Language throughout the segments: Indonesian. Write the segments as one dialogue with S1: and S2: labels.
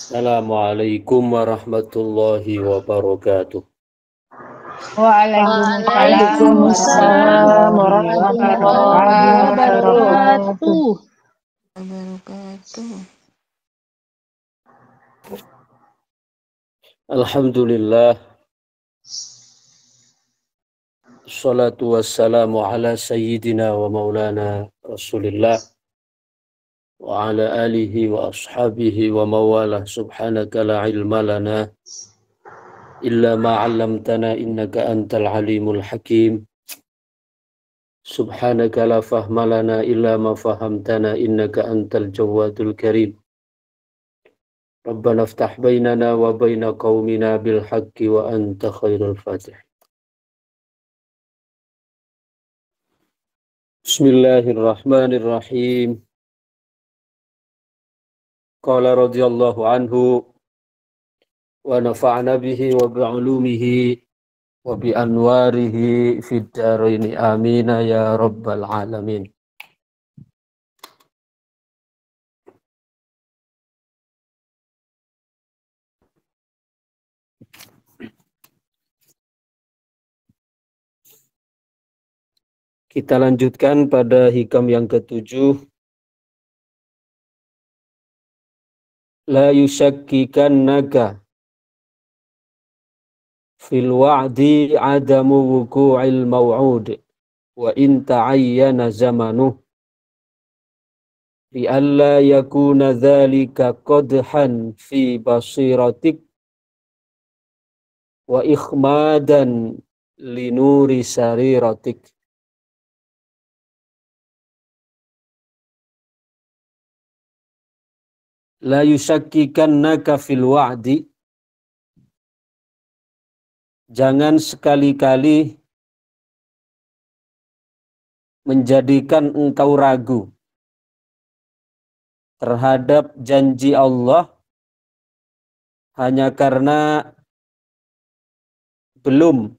S1: Assalamualaikum warahmatullahi wabarakatuh.
S2: Waalaikumsalam
S3: Waalaikumsalam
S2: warahmatullahi
S3: warahmatullahi
S2: wabarakatuh.
S3: wabarakatuh.
S1: Alhamdulillah. Assalatu wassalamu ala sayyidina wa maulana Rasulillah wa ala alihi wa ashabihi wa mawalah. Subhanaka la ilma lana illa ma 'allamtana innaka antal alimul hakim. Subhanaka la fahma lana illa ma fahamtana innaka antal jawadul karim. Rabbana iftah bainana wa baina qaumina bil haqqi wa anta khairul fatih. Bismillahirrahmanirrahim. Qala radhiyallahu anhu wa nafa'na bihi wa bi'ulumihi wa bi anwarihi fid dharain amin ya rabbal alamin. Kita lanjutkan pada hikam yang ketujuh. La yushakkikannaka fil wa'di adamu wuku'il maw'ud wa in ta'ayyana zamanuh bi alla yakuna dhalika qadhan fi basiratik wa ikhmadan linuri sariratik. La yushakkikannaka fil wa'di, jangan sekali-kali menjadikan engkau ragu terhadap janji Allah hanya karena belum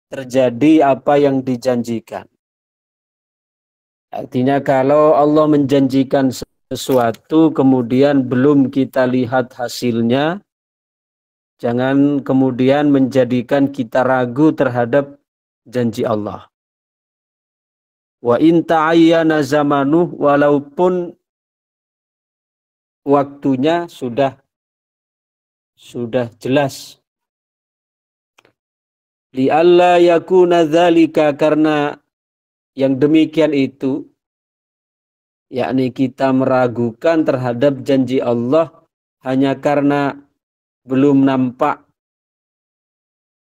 S1: terjadi apa yang dijanjikan. Artinya kalau Allah menjanjikan sesuatu kemudian belum kita lihat hasilnya, jangan kemudian menjadikan kita ragu terhadap janji Allah. Wa in ta'ayyana zamanuh, walaupun waktunya sudah jelas. Li alla yakuna dzalika, karena yang demikian itu yakni kita meragukan terhadap janji Allah hanya karena belum nampak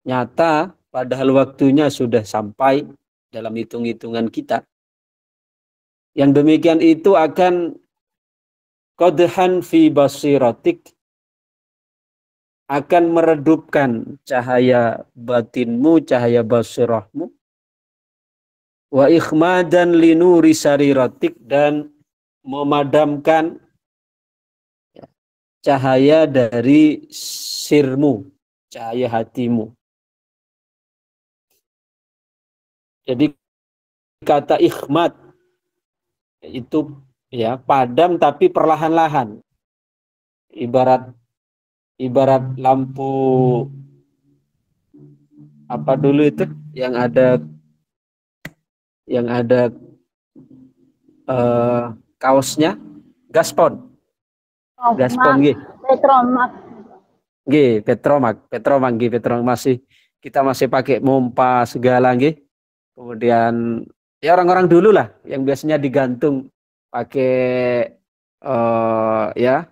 S1: nyata, padahal waktunya sudah sampai dalam hitung-hitungan kita. Yang demikian itu akan qadhan fi basiratik, akan meredupkan cahaya batinmu, cahaya basirahmu, wa ikhmadan linuri sariratik, dan memadamkan cahaya dari sirmu, cahaya hatimu. Jadi kata ikhmad itu ya padam tapi perlahan-lahan. Ibarat lampu apa dulu itu yang ada kaosnya, gaspon. Gaspon nggih.
S2: Petromak.
S1: Nggih, Petromak nggih, masih kita masih pakai mompa segala nggih. Kemudian ya orang-orang dulu lah yang biasanya digantung pakai ya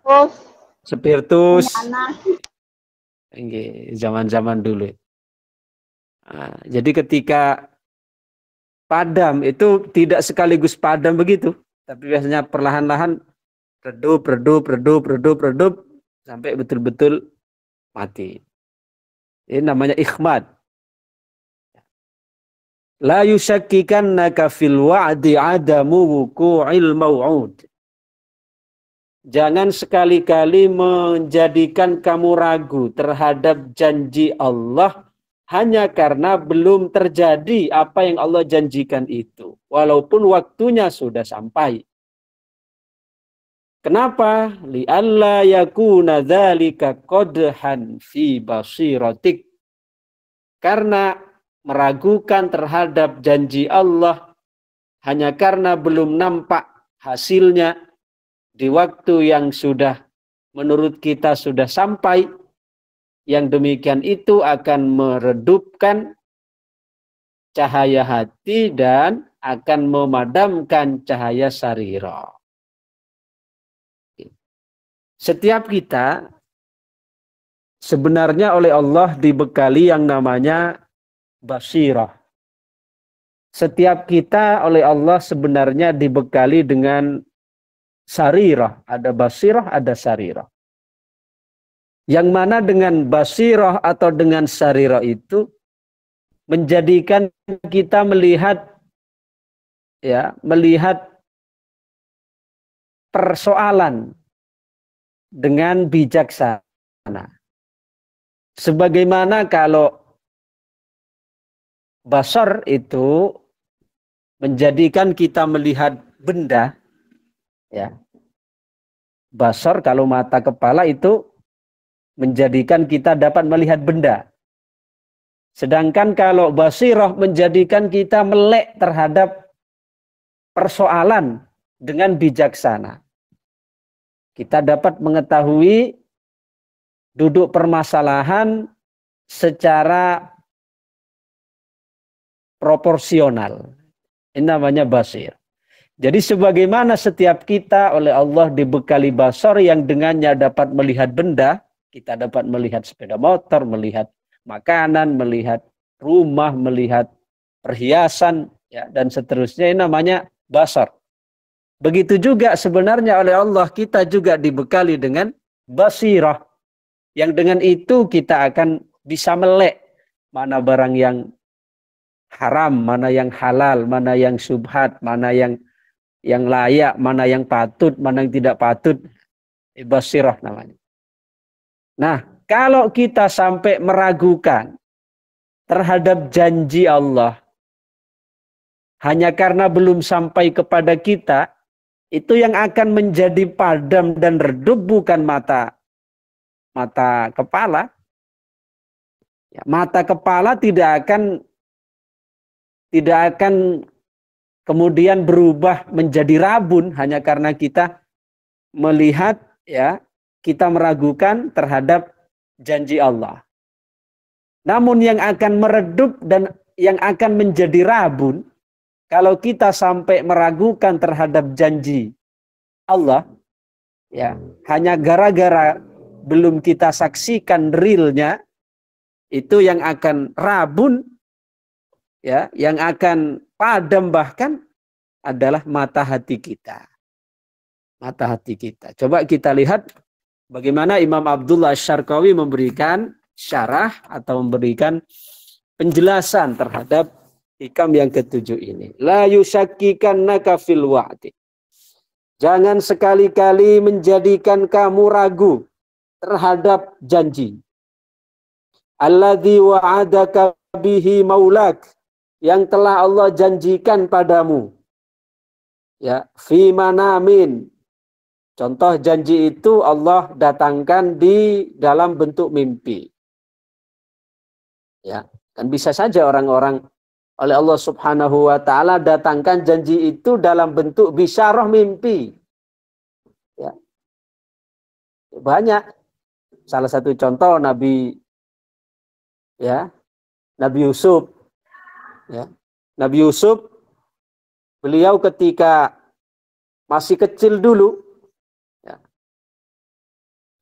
S1: spiritus. Nggih, zaman-zaman dulu. Nah, jadi ketika padam itu tidak sekaligus padam begitu, tapi biasanya perlahan-lahan redup sampai betul-betul mati. Ini namanya ikhmad. La yushakkikannaka fil wa'di adamu wuku'il maw'ud. Jangan sekali-kali menjadikan kamu ragu terhadap janji Allah hanya karena belum terjadi apa yang Allah janjikan itu, walaupun waktunya sudah sampai. Kenapa? Li'alla yakuna dzalika qadhan fi basiratik. Karena meragukan terhadap janji Allah hanya karena belum nampak hasilnya di waktu yang sudah menurut kita sudah sampai, yang demikian itu akan meredupkan cahaya hati dan akan memadamkan cahaya sarira. Setiap kita sebenarnya oleh Allah dibekali yang namanya basirah. Setiap kita oleh Allah sebenarnya dibekali dengan sarirah. Ada basirah, ada sarirah. Yang mana dengan basirah atau dengan sarirah itu menjadikan kita melihat persoalan dengan bijaksana. Sebagaimana kalau basar itu menjadikan kita melihat benda, ya. Basar kalau mata kepala itu menjadikan kita dapat melihat benda. Sedangkan kalau basirah menjadikan kita melek terhadap persoalan dengan bijaksana. Kita dapat mengetahui duduk permasalahan secara proporsional. Ini namanya basir. Jadi sebagaimana setiap kita oleh Allah dibekali basar yang dengannya dapat melihat benda, kita dapat melihat sepeda motor, melihat makanan, melihat rumah, melihat perhiasan, ya, dan seterusnya. Ini namanya basar. Begitu juga sebenarnya oleh Allah kita juga dibekali dengan basirah. Yang dengan itu kita akan bisa melek mana barang yang haram, mana yang halal, mana yang syubhat, mana yang layak, mana yang patut, mana yang tidak patut. Basirah namanya. Nah, kalau kita sampai meragukan terhadap janji Allah hanya karena belum sampai kepada kita, itu yang akan menjadi padam dan redup bukan mata kepala. Ya, mata kepala tidak akan kemudian berubah menjadi rabun hanya karena kita melihat, ya, kita meragukan terhadap janji Allah. Namun yang akan meredup dan yang akan menjadi rabun kalau kita sampai meragukan terhadap janji Allah, ya, hanya gara-gara belum kita saksikan realnya, itu yang akan rabun, ya, yang akan padam bahkan adalah mata hati kita. Mata hati kita. Coba kita lihat bagaimana Imam Abdullah Asy-Syarqawi memberikan syarah atau memberikan penjelasan terhadap hikam yang ketujuh ini. La yusakkikannaka fil wa'di. Jangan sekali-kali menjadikan kamu ragu terhadap janji. Alladzi wa'adaka bihi maulak, yang telah Allah janjikan padamu. Ya, fi manamin. Contoh janji itu Allah datangkan di dalam bentuk mimpi. Ya, kan bisa saja orang-orang oleh Allah Subhanahu wa taala datangkan janji itu dalam bentuk bisyarah mimpi. Ya. Banyak. Salah satu contoh Nabi Yusuf. Ya. Nabi Yusuf, beliau ketika masih kecil dulu, ya,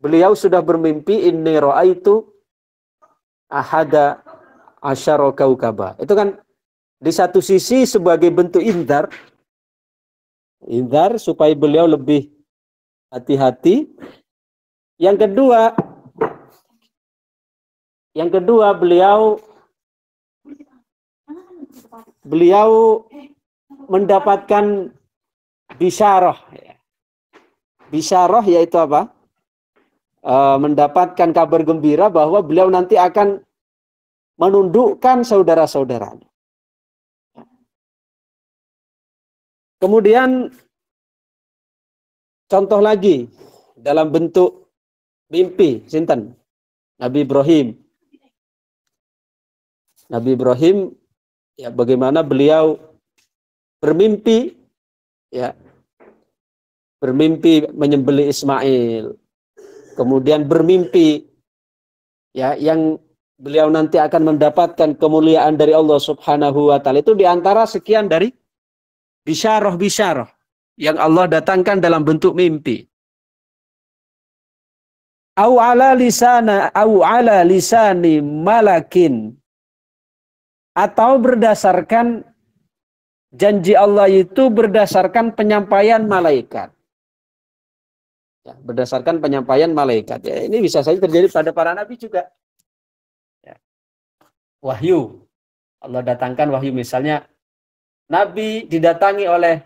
S1: beliau sudah bermimpi inni ra'aitu ahada asyara kaukaba. Itu kan di satu sisi sebagai bentuk indar supaya beliau lebih hati-hati. Yang kedua beliau mendapatkan bisyarah. Bisyarah yaitu apa? Mendapatkan kabar gembira bahwa beliau nanti akan menundukkan saudara-saudaranya. Kemudian contoh lagi dalam bentuk mimpi, sinten? Nabi Ibrahim. Nabi Ibrahim, ya bagaimana beliau bermimpi, ya bermimpi menyembelih Ismail, kemudian bermimpi, ya yang beliau nanti akan mendapatkan kemuliaan dari Allah Subhanahu wa taala. Itu diantara sekian dari bisyarah-bisyarah yang Allah datangkan dalam bentuk mimpi. Au ala lisani malakin, atau berdasarkan janji Allah itu berdasarkan penyampaian malaikat. Ya, berdasarkan penyampaian malaikat. Ya, ini bisa saja terjadi pada para nabi juga. Ya. Wahyu. Allah datangkan wahyu, misalnya nabi didatangi oleh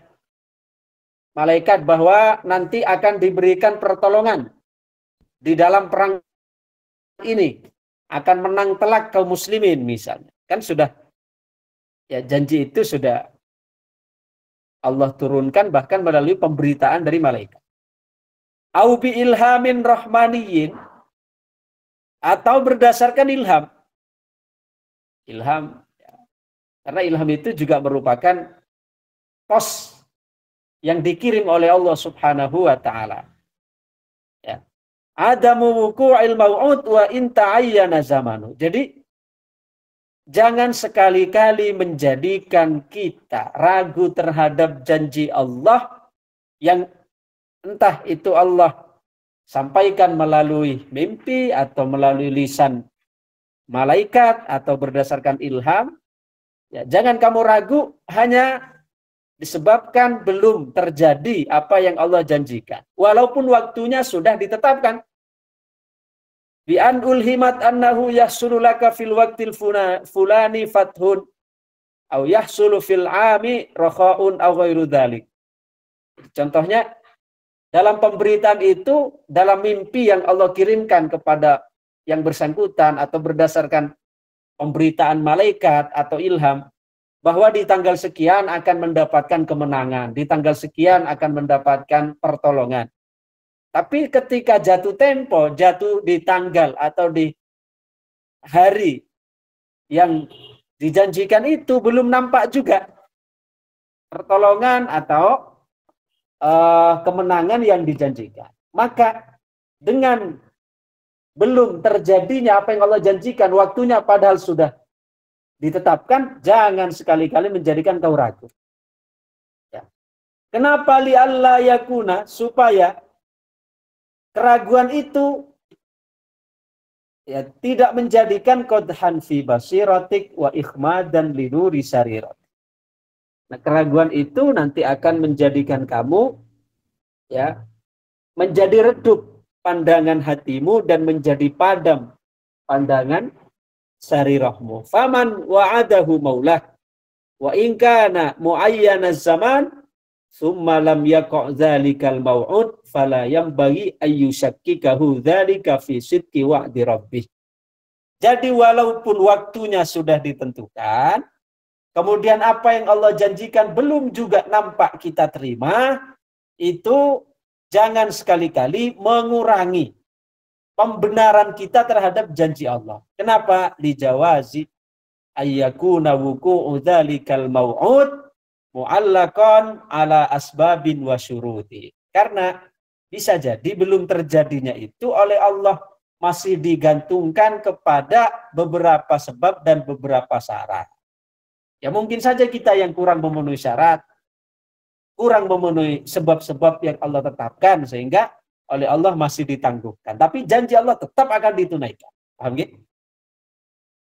S1: malaikat bahwa nanti akan diberikan pertolongan di dalam perang ini, akan menang telak kaum muslimin misalnya. Kan sudah, ya janji itu sudah Allah turunkan bahkan melalui pemberitaan dari malaikat. Au bi ilhamin rahmaniyin, atau berdasarkan ilham. Ilham, ya. Karena ilham itu juga merupakan pos yang dikirim oleh Allah Subhanahu wa taala. Ya. Adamu wuqu'il mau'ud wa in ta'ayyana zamanu. Jadi jangan sekali-kali menjadikan kita ragu terhadap janji Allah yang entah itu Allah sampaikan melalui mimpi atau melalui lisan malaikat atau berdasarkan ilham. Ya, jangan kamu ragu hanya disebabkan belum terjadi apa yang Allah janjikan. Walaupun waktunya sudah ditetapkan. Bi an ulhimat annahu yahsulu laka fil waqtil fulani fathun au yahsulu fil ami rakhaun au ghairu dzalik. Contohnya dalam pemberitaan itu, dalam mimpi yang Allah kirimkan kepada yang bersangkutan atau berdasarkan pemberitaan malaikat atau ilham, bahwa di tanggal sekian akan mendapatkan kemenangan, di tanggal sekian akan mendapatkan pertolongan. Tapi ketika jatuh tempo, jatuh di tanggal atau di hari yang dijanjikan itu belum nampak juga pertolongan atau kemenangan yang dijanjikan. Maka dengan belum terjadinya apa yang Allah janjikan, waktunya padahal sudah ditetapkan, jangan sekali-kali menjadikan kau ragu. Ya. Kenapa li'alla yakuna? Supaya keraguan itu ya tidak menjadikan qadhan fi basiratik wa ikhmadan linuri sarirat. Nah, keraguan itu nanti akan menjadikan kamu ya menjadi redup pandangan hatimu dan menjadi padam pandangan sarirahmu. Faman wa'adahu maulah wa in kana muayyanaz zaman summa lam yaqa' dzalikal mau'ud fala yanbaghi ayyushakkikahu dzalika fi sidqi wa'di rabbih. Jadi walaupun waktunya sudah ditentukan, kemudian apa yang Allah janjikan belum juga nampak kita terima, itu jangan sekali-kali mengurangi pembenaran kita terhadap janji Allah. Kenapa? Lijawazi ayyakuna wuqu'u dzalikal mau'ud mu'allaqan ala asbabin wa syuruti. Karena bisa jadi belum terjadinya itu oleh Allah masih digantungkan kepada beberapa sebab dan beberapa syarat. Ya mungkin saja kita yang kurang memenuhi syarat, kurang memenuhi sebab-sebab yang Allah tetapkan sehingga oleh Allah masih ditangguhkan. Tapi janji Allah tetap akan ditunaikan. Paham gitu?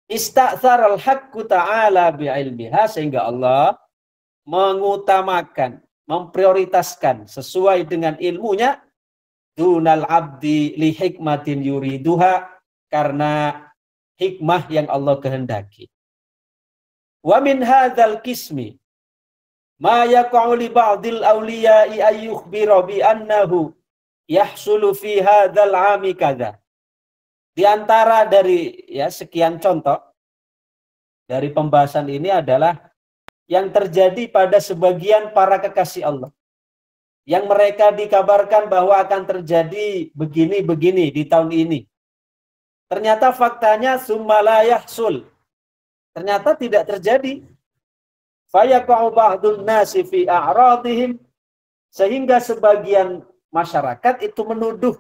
S1: Ista'tharal haqqu ta'ala bi'ilmiha, sehingga Allah mengutamakan, memprioritaskan sesuai dengan ilmunya dunal abdi li hikmatin yuriduha, karena hikmah yang Allah kehendaki. Wa min hadzal qismi ma yaqa'u li ba'dil awliya'i ayyukhbira bi annahu yahsulu fi hadzal 'ami kadza. Di antara dari ya sekian contoh dari pembahasan ini adalah yang terjadi pada sebagian para kekasih Allah yang mereka dikabarkan bahwa akan terjadi begini-begini di tahun ini. Ternyata faktanya summa la yahsul. Ternyata tidak terjadi. Fayaqa'u ba'dun nasi fi a'radihim, sehingga sebagian masyarakat itu menuduh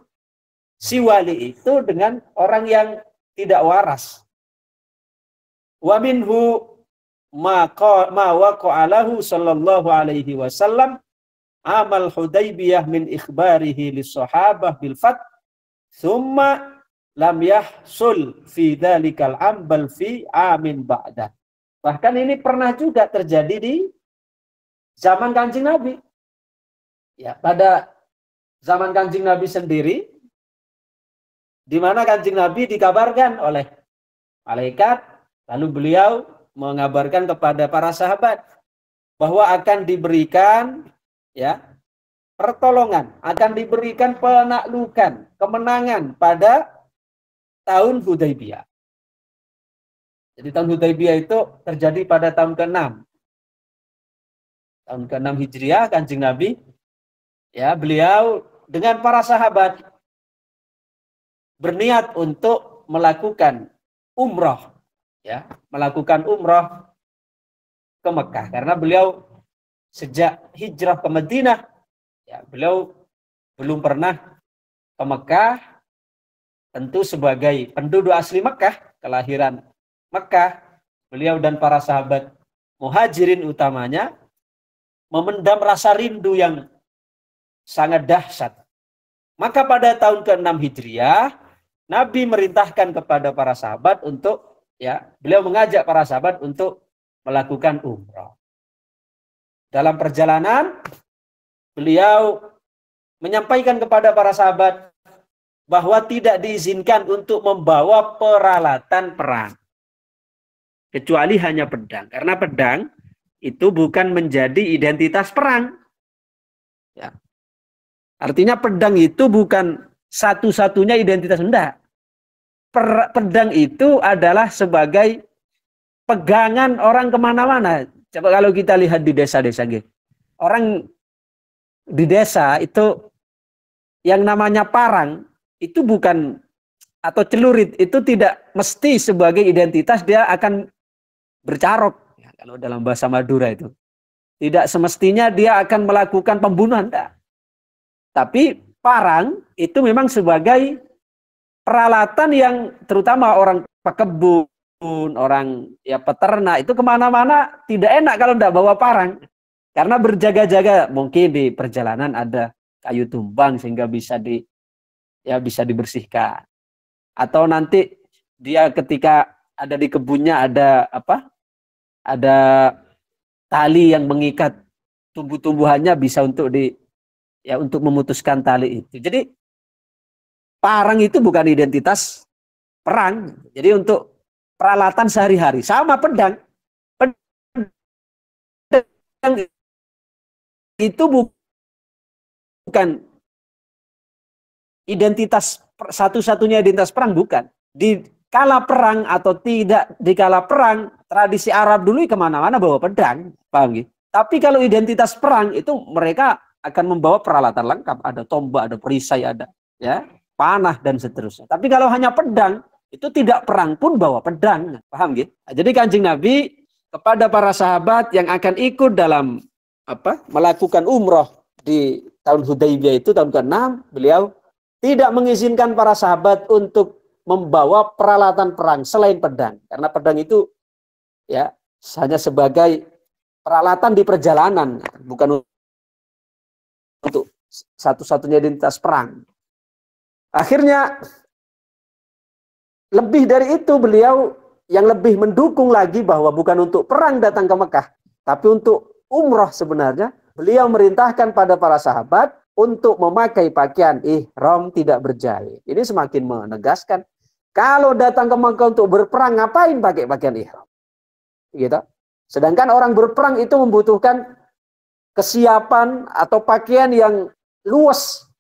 S1: si wali itu dengan orang yang tidak waras. Wa minhu ma waqa'alahu sallallahu alaihi wasallam amal Hudaybiyah min ikhbarihi lis-sahabah bil fath thumma lam yahsul fi dzalikal ambal fi amin ba'da. Bahkan ini pernah juga terjadi di zaman Kanjeng Nabi. Ya, pada zaman Kanjeng Nabi sendiri, di mana Kanjeng Nabi dikabarkan oleh malaikat, lalu beliau mengabarkan kepada para sahabat bahwa akan diberikan ya pertolongan, akan diberikan penaklukan, kemenangan pada tahun Hudaybiyah. Jadi tahun Hudaybiyah itu terjadi pada tahun ke-6. Tahun ke-6 Hijriah, Kanjeng Nabi, ya, beliau dengan para sahabat berniat untuk melakukan umroh, ya, melakukan umroh ke Mekah. Karena beliau sejak hijrah ke Madinah, ya, beliau belum pernah ke Mekah. Tentu sebagai penduduk asli Mekah, kelahiran Mekah, beliau dan para sahabat muhajirin utamanya memendam rasa rindu yang sangat dahsyat. Maka pada tahun ke-6 Hijriah, Nabi merintahkan kepada para sahabat untuk, ya, beliau mengajak para sahabat untuk melakukan umrah. Dalam perjalanan, beliau menyampaikan kepada para sahabat bahwa tidak diizinkan untuk membawa peralatan perang, kecuali hanya pedang. Karena pedang itu bukan menjadi identitas perang. Ya. Artinya pedang itu bukan satu-satunya identitas. Enggak. Pedang itu adalah sebagai pegangan orang kemana-mana. Coba kalau kita lihat di desa-desa, orang di desa itu yang namanya parang itu bukan, atau celurit itu tidak mesti sebagai identitas dia akan bercarok. Ya, kalau dalam bahasa Madura itu tidak semestinya dia akan melakukan pembunuhan, enggak. Tapi parang itu memang sebagai peralatan yang terutama orang pekebun, orang ya peternak itu kemana-mana tidak enak kalau tidak bawa parang, karena berjaga-jaga, mungkin di perjalanan ada kayu tumbang sehingga bisa dibersihkan, atau nanti dia ketika ada di kebunnya ada tali yang mengikat tumbuh-tumbuhannya, bisa untuk untuk memutuskan tali itu. Jadi parang itu bukan identitas perang. Jadi untuk peralatan sehari-hari. Sama pedang. Pedang itu bukan identitas, satu-satunya identitas perang, bukan. Di kala perang atau tidak di kala perang, tradisi Arab dulu kemana-mana bawa pedang, paham gitu. Tapi kalau identitas perang itu mereka akan membawa peralatan lengkap, ada tombak, ada perisai, ada ya panah dan seterusnya. Tapi kalau hanya pedang, itu tidak perang pun bawa pedang, paham gitu. Nah, jadi Kanjeng Nabi kepada para sahabat yang akan ikut dalam melakukan umroh di tahun Hudaybiyah itu tahun ke-6, beliau tidak mengizinkan para sahabat untuk membawa peralatan perang selain pedang, karena pedang itu ya hanya sebagai peralatan di perjalanan, bukan untuk satu-satunya identitas perang. Akhirnya lebih dari itu, beliau yang lebih mendukung lagi bahwa bukan untuk perang datang ke Mekah, tapi untuk umroh sebenarnya. Beliau merintahkan pada para sahabat untuk memakai pakaian ihram tidak berjahit. Ini semakin menegaskan kalau datang ke Mekah untuk berperang, ngapain pakai pakaian ihram? Gitu. Sedangkan orang berperang itu membutuhkan kesiapan atau pakaian yang luas.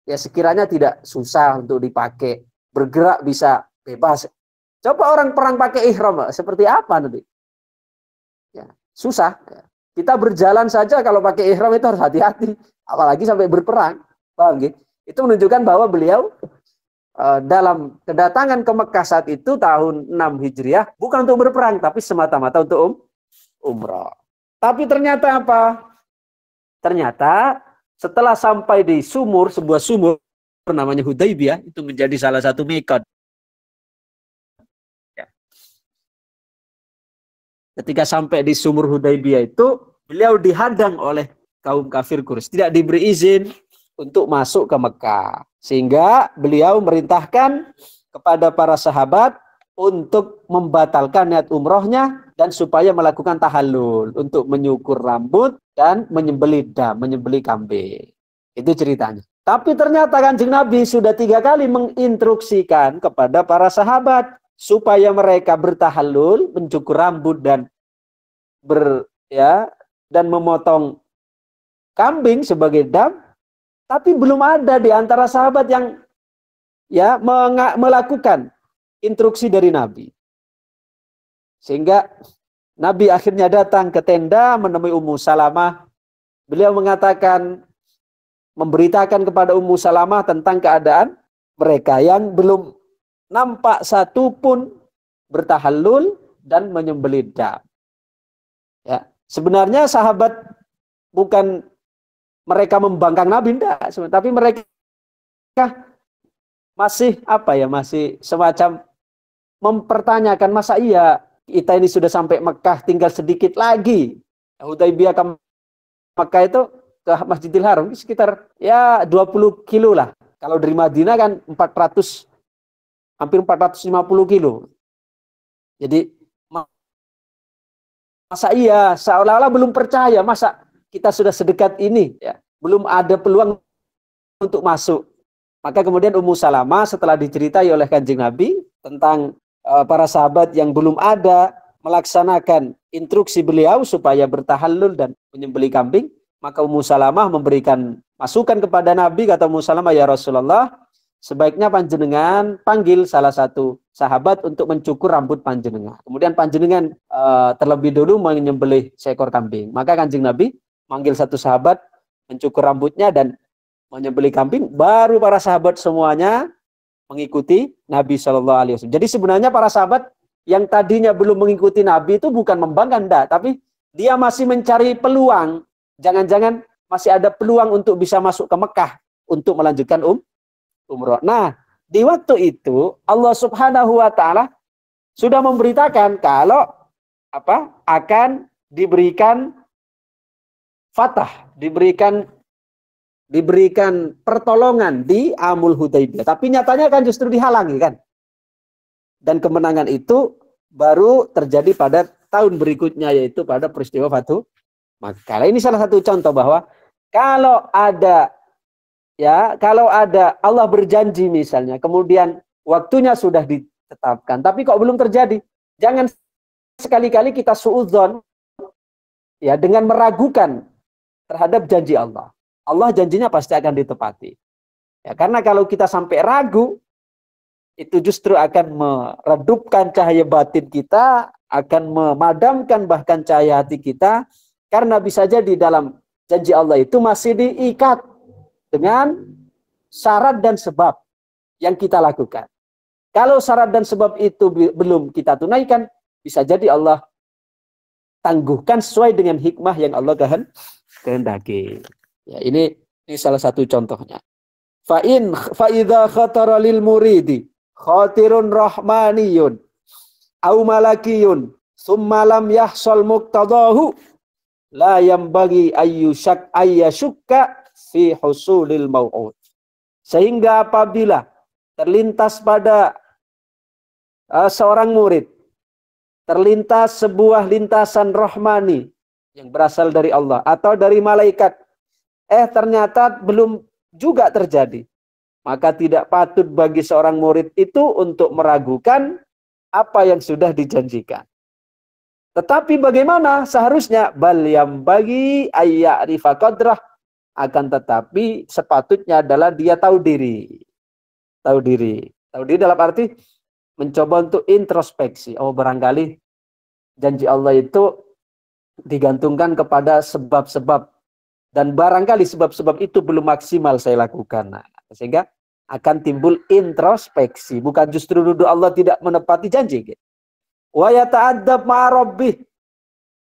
S1: Ya sekiranya tidak susah untuk dipakai, bergerak bisa bebas. Coba orang perang pakai ihram, seperti apa nanti? Ya, susah. Kita berjalan saja kalau pakai ihram itu harus hati-hati, apalagi sampai berperang. Paham gitu? Itu menunjukkan bahwa beliau dalam kedatangan ke Mekah saat itu tahun 6 Hijriah bukan untuk berperang, tapi semata-mata untuk umrah. Tapi ternyata apa? Ternyata setelah sampai di sumur, sebuah sumur namanya Hudaybiyah, itu menjadi salah satu mikot. Ya. Ketika sampai di sumur Hudaybiyah itu, beliau dihadang oleh kaum kafir Quraisy, tidak diberi izin untuk masuk ke Mekah. Sehingga beliau merintahkan kepada para sahabat untuk membatalkan niat umrohnya dan supaya melakukan tahallul untuk menyukur rambut dan menyembelih kambing. Itu ceritanya. Tapi ternyata Kanjeng Nabi sudah 3 kali menginstruksikan kepada para sahabat supaya mereka bertahallul, mencukur rambut dan memotong kambing sebagai dam. Tapi belum ada di antara sahabat yang melakukan instruksi dari Nabi. Sehingga Nabi akhirnya datang ke tenda menemui Ummu Salamah. Beliau memberitakan kepada Ummu Salamah tentang keadaan mereka yang belum nampak satu pun bertahallul dan menyembelih dam. Ya, sebenarnya sahabat bukan mereka membangkang Nabi, enggak, tapi mereka masih masih semacam mempertanyakan, masa iya kita ini sudah sampai Mekah, tinggal sedikit lagi Hudaybiyah ke Mekah itu ke Masjidil Haram sekitar 20 kilo lah. Kalau dari Madinah kan hampir 450 kilo. Jadi masa iya, seolah-olah belum percaya, masa kita sudah sedekat ini, ya, belum ada peluang untuk masuk. Maka kemudian Ummu Salamah setelah diceritai oleh Kanjeng Nabi tentang para sahabat yang belum ada melaksanakan instruksi beliau supaya bertahallul dan menyembelih kambing, maka Ummu Salamah memberikan masukan kepada Nabi. Kata Ummu Salamah, ya Rasulullah, sebaiknya panjenengan panggil salah satu sahabat untuk mencukur rambut panjenengan. Kemudian panjenengan terlebih dulu menyembelih seekor kambing. Maka Kanjeng Nabi manggil satu sahabat mencukur rambutnya dan menyembelih kambing, baru para sahabat semuanya mengikuti Nabi Shallallahu Alaihi Wasallam. Jadi sebenarnya para sahabat yang tadinya belum mengikuti Nabi itu bukan membangkang, tapi dia masih mencari peluang. Jangan-jangan masih ada peluang untuk bisa masuk ke Mekah untuk melanjutkan umroh. Nah, di waktu itu Allah Subhanahu Wa Taala sudah memberitakan kalau akan diberikan fatah, diberikan pertolongan di Amul Hudaybiyah. Tapi nyatanya kan justru dihalangi kan. Dan kemenangan itu baru terjadi pada tahun berikutnya, yaitu pada peristiwa Fatu Makkah. Ini salah satu contoh bahwa kalau ada Allah berjanji misalnya, kemudian waktunya sudah ditetapkan, tapi kok belum terjadi, jangan sekali-kali kita suudzon dengan meragukan terhadap janji Allah. Allah janjinya pasti akan ditepati. Ya, karena kalau kita sampai ragu, itu justru akan meredupkan cahaya batin kita, akan memadamkan bahkan cahaya hati kita, karena bisa jadi dalam janji Allah itu masih diikat dengan syarat dan sebab yang kita lakukan. Kalau syarat dan sebab itu belum kita tunaikan, bisa jadi Allah tangguhkan sesuai dengan hikmah yang Allah kehendaki. Ya, ini salah satu contohnya. Fa idza khatara lil muridi khatirun rahmaniyun au malakiyun summa lam yahsal muqtadahu la yambagi ayyashukka fi husulil mau'ud. Sehingga apabila terlintas pada seorang murid, terlintas sebuah lintasan rohmani yang berasal dari Allah atau dari malaikat, ternyata belum juga terjadi, maka tidak patut bagi seorang murid itu untuk meragukan apa yang sudah dijanjikan. Tetapi bagaimana seharusnya? Bal yang bagi ayya'rifa qadrah, akan tetapi sepatutnya adalah dia tahu diri. Tahu diri dalam arti mencoba untuk introspeksi. Oh, barangkali janji Allah itu digantungkan kepada sebab-sebab, dan barangkali sebab-sebab itu belum maksimal saya lakukan. Nah, sehingga akan timbul introspeksi, bukan justru nuduh Allah tidak menepati janji. Wa yata'addab ma'a rabbih,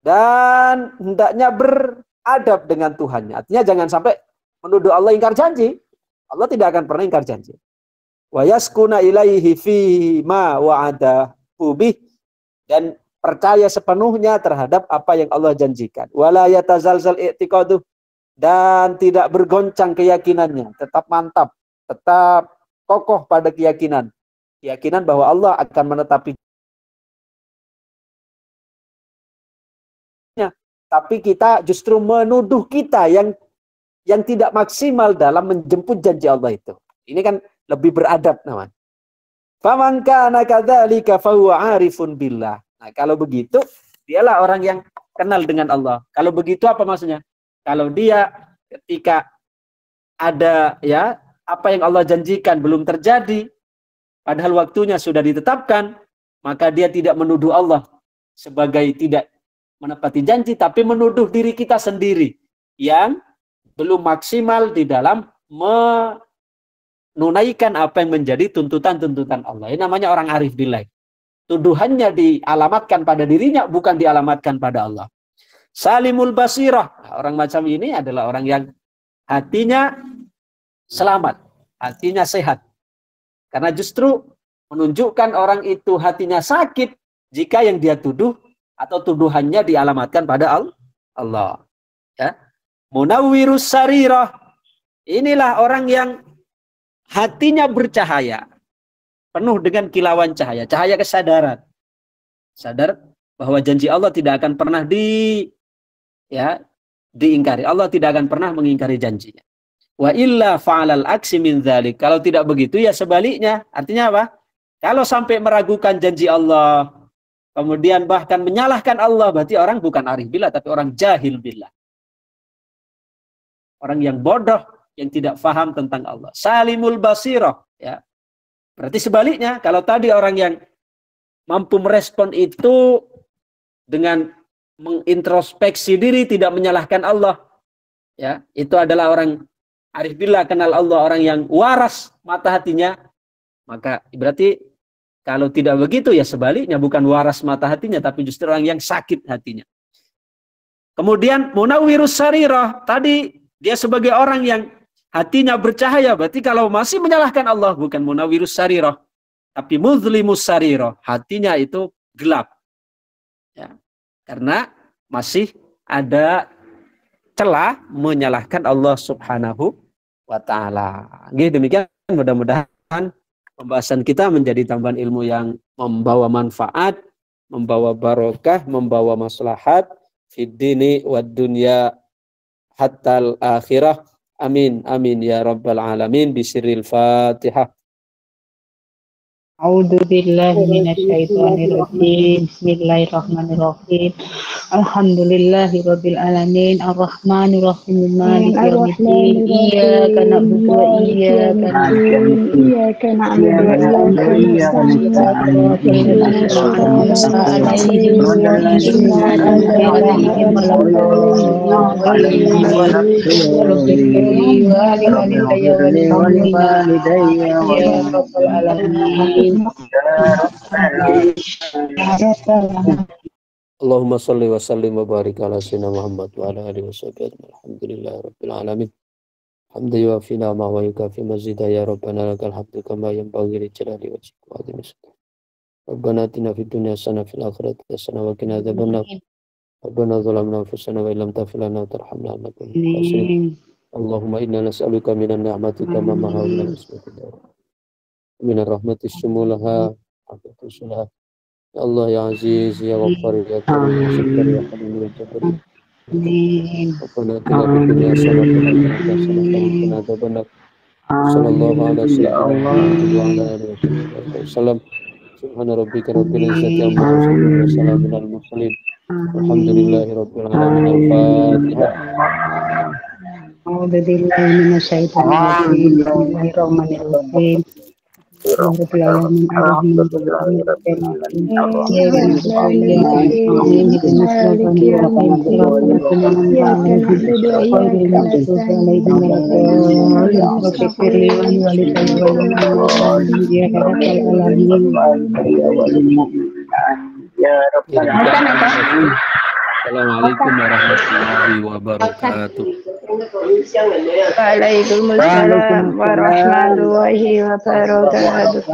S1: dan hendaknya beradab dengan Tuhannya. Artinya jangan sampai menuduh Allah ingkar janji. Allah tidak akan pernah ingkar janji. Wa yaskuna ilaihi fi ma wa'adahu bih, dan percaya sepenuhnya terhadap apa yang Allah janjikan. Wala yatazalzal i'tiqaduh, dan tidak bergoncang keyakinannya, tetap mantap, tetap kokoh pada keyakinan bahwa Allah akan menetapi. Tapi kita justru menuduh kita yang tidak maksimal dalam menjemput janji Allah itu. Ini kan lebih beradab namanya. Faman kana kadzalika fahuwa 'arifun billah. Nah, kalau begitu dialah orang yang kenal dengan Allah. Kalau begitu apa maksudnya? Kalau dia ketika ada ya apa yang Allah janjikan belum terjadi, padahal waktunya sudah ditetapkan, maka dia tidak menuduh Allah sebagai tidak menepati janji, tapi menuduh diri kita sendiri yang belum maksimal di dalam menunaikan apa yang menjadi tuntutan-tuntutan Allah. Ini namanya orang arif billah. Tuduhannya dialamatkan pada dirinya, bukan dialamatkan pada Allah. Salimul basirah. Orang macam ini adalah orang yang hatinya selamat, hatinya sehat. Karena justru menunjukkan orang itu hatinya sakit jika yang dia tuduh atau tuduhannya dialamatkan pada Allah. Ya. Munawwirus sarirah. Inilah orang yang hatinya bercahaya, penuh dengan kilauan cahaya, cahaya kesadaran. Sadar bahwa janji Allah tidak akan pernah diingkari. Allah tidak akan pernah mengingkari janjinya. Wa illa fa'alal aksi min dzalik. Kalau tidak begitu ya sebaliknya. Artinya apa? Kalau sampai meragukan janji Allah, kemudian bahkan menyalahkan Allah, berarti orang bukan arif billah, tapi orang jahil billah. Orang yang bodoh, yang tidak faham tentang Allah. Salimul basirah. Ya. Berarti sebaliknya, kalau tadi orang yang mampu merespon itu dengan mengintrospeksi diri, tidak menyalahkan Allah, ya, itu adalah orang arif billah, kenal Allah, orang yang waras mata hatinya. Maka berarti kalau tidak begitu ya sebaliknya, bukan waras mata hatinya, tapi justru orang yang sakit hatinya. Kemudian munawwirus sarirah, tadi dia sebagai orang yang hatinya bercahaya, berarti kalau masih menyalahkan Allah, bukan munawwirus sarirah, tapi muzlimus sarirah, hatinya itu gelap. Ya. Karena masih ada celah menyalahkan Allah Subhanahu wa ta'ala. Demikian, mudah-mudahan pembahasan kita menjadi tambahan ilmu yang membawa manfaat, membawa barokah, membawa maslahat fid dini wad dunya hatta al akhirah. Amin amin ya rabbal alamin. Bisiril Fatihah.
S2: A'udzu billahi minasyaitonir rajim. Bismillahirrahmanirrahim. Alhamdulillahirabbil alamin, arrahmanir rahim, maliki yaumiddin. Iyyaka na'budu wa iyyaka nasta'in. Iyyaka na'budu wa iyyaka nasta'in.
S1: Allahumma salli wa sallim wa barik ala sayyidina Muhammad wa ala alihi washabbihi. Alhamdulillahi rabbil alamin. Hamdan yuwafi ni'amahu wa yukafi mazidah. Ya Rabbana lakal hamdu kama yanbaghi li jalali wajhika wa 'azimi sultanik. Rabbana atina fid dunya hasanah wa fil akhirati hasanah wa qina adzabannar. Rabbana zalamna anfusana wa illam taghfir lana wa tarhamna lanakunanna minal khasirin. Allahumma inna nas'aluka minan ni'matika ma mahawna bismillah. Minar rahmatis syumulaha afatus sulah. Ya Allah ya Aziz ya Ghaffar ya Karim ya Sattar ya Halim ya Jabbar. Rabbana atina fid dunya hasanah wa fil akhirati hasanah wa qina adzabannar. Sallallahu ala sayyidina Muhammad wa ala alihi wasallam. Subhana rabbika rabbil izzati amma yasifun wa salamun alal mursalin. Alhamdulillahi rabbil alamin. Al-Fatihah.
S2: A'udzu billahi minasyaitonir rajim. Bismillahirrahmanirrahim.
S1: Assalamualaikum warahmatullahi wabarakatuh.
S2: Waalaikumsalam warahmatullahi wabarakatuh.